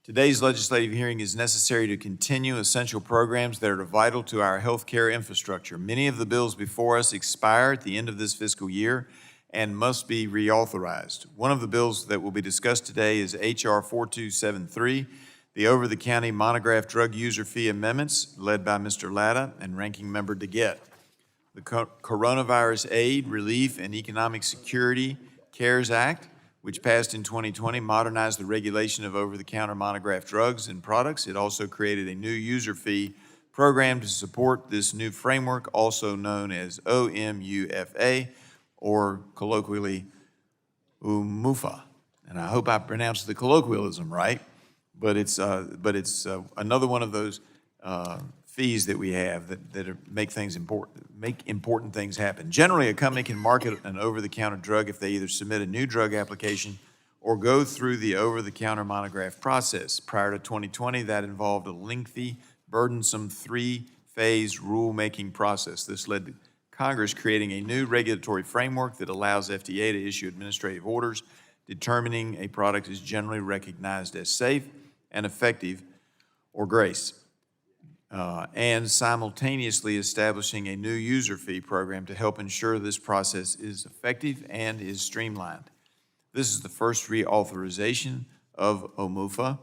Today's legislative hearing is necessary to continue essential programs that are vital to our healthcare infrastructure. Many of the bills before us expire at the end of this fiscal year and must be reauthorized. One of the bills that will be discussed today is H.R. 4273, the over-the-county monograph drug user fee amendments, led by Mr. Latta and Ranking Member DeGette. The Coronavirus Aid, Relief, and Economic Security CARES Act, which passed in 2020, modernized the regulation of over-the-counter monograph drugs and products. It also created a new user fee program to support this new framework, also known as OMUFA, or colloquially UMUFA. And I hope I pronounced the colloquialism right, but it's another one of those fees that we have that make important things happen. Generally, a company can market an over-the-counter drug if they either submit a new drug application or go through the over-the-counter monograph process. Prior to 2020, that involved a lengthy, burdensome three-phase rulemaking process. This led to Congress creating a new regulatory framework that allows FDA to issue administrative orders determining a product is generally recognized as safe and effective, or GRACE. And simultaneously establishing a new user fee program to help ensure this process is effective and is streamlined. This is the first reauthorization of OMUFA.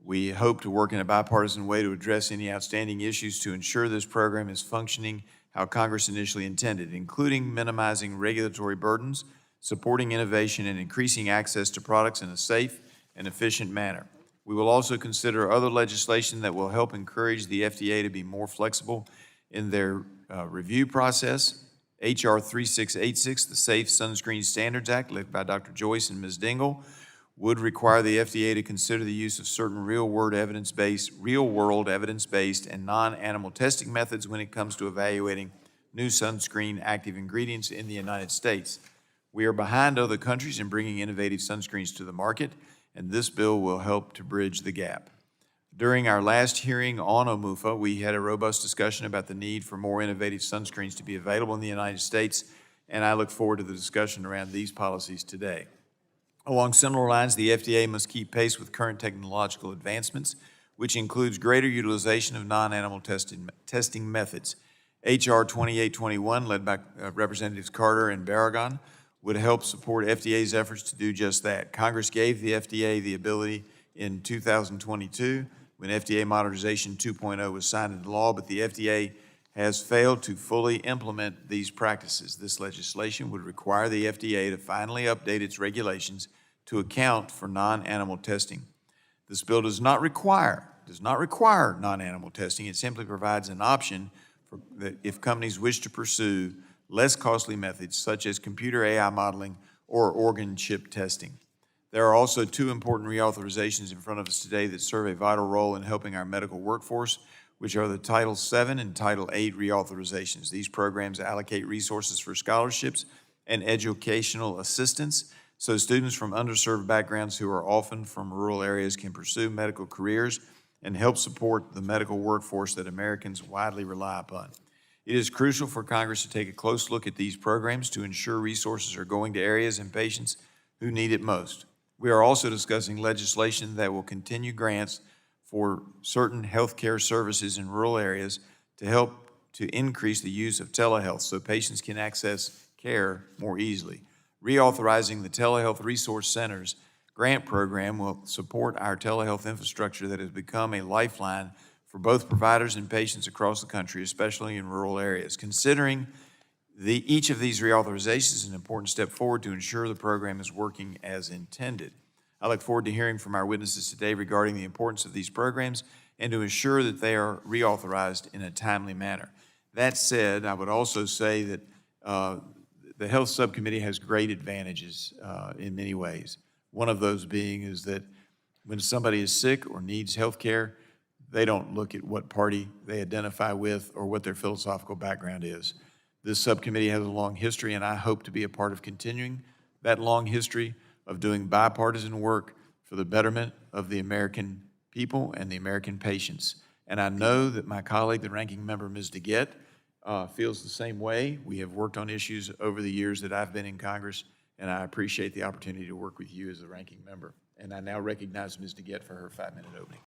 We hope to work in a bipartisan way to address any outstanding issues to ensure this program is functioning how Congress initially intended, including minimizing regulatory burdens, supporting innovation, and increasing access to products in a safe and efficient manner. We will also consider other legislation that will help encourage the FDA to be more flexible in their review process. H.R. 3686, the Safe Sunscreen Standards Act, led by Dr. Joyce and Ms. Dingle, would require the FDA to consider the use of certain real-world evidence-based and non-animal testing methods when it comes to evaluating new sunscreen active ingredients in the United States. We are behind other countries in bringing innovative sunscreens to the market, and this bill will help to bridge the gap. During our last hearing on OMUFA, we had a robust discussion about the need for more innovative sunscreens to be available in the United States, and I look forward to the discussion around these policies today. Along similar lines, the FDA must keep pace with current technological advancements, which includes greater utilization of non-animal testing methods. H.R. 2821, led by Representatives Carter and Barragan, would help support FDA's efforts to do just that. Congress gave the FDA the ability in 2022 when FDA Modernization 2.0 was signed into law, but the FDA has failed to fully implement these practices. This legislation would require the FDA to finally update its regulations to account for non-animal testing. This bill does not require non-animal testing. It simply provides an option for if companies wish to pursue less costly methods such as computer AI modeling or organ chip testing. There are also two important reauthorizations in front of us today that serve a vital role in helping our medical workforce, which are the Title VII and Title VIII reauthorizations. These programs allocate resources for scholarships and educational assistance so students from underserved backgrounds who are often from rural areas can pursue medical careers and help support the medical workforce that Americans widely rely upon. It is crucial for Congress to take a close look at these programs to ensure resources are going to areas and patients who need it most. We are also discussing legislation that will continue grants for certain healthcare services in rural areas to help to increase the use of telehealth so patients can access care more easily. Reauthorizing the Telehealth Resource Centers grant program will support our telehealth infrastructure that has become a lifeline for both providers and patients across the country, especially in rural areas. Considering each of these reauthorizations is an important step forward to ensure the program is working as intended. I look forward to hearing from our witnesses today regarding the importance of these programs and to ensure that they are reauthorized in a timely manner. That said, I would also say that the Health Subcommittee has great advantages in many ways. One of those being is that when somebody is sick or needs health care, they don't look at what party they identify with or what their philosophical background is. This subcommittee has a long history, and I hope to be a part of continuing that long history of doing bipartisan work for the betterment of the American people and the American patients. And I know that my colleague, the Ranking Member, Ms. DeGette, feels the same way. We have worked on issues over the years that I've been in Congress, and I appreciate the opportunity to work with you as the Ranking Member. And I now recognize Ms. DeGette for her 5-minute opening.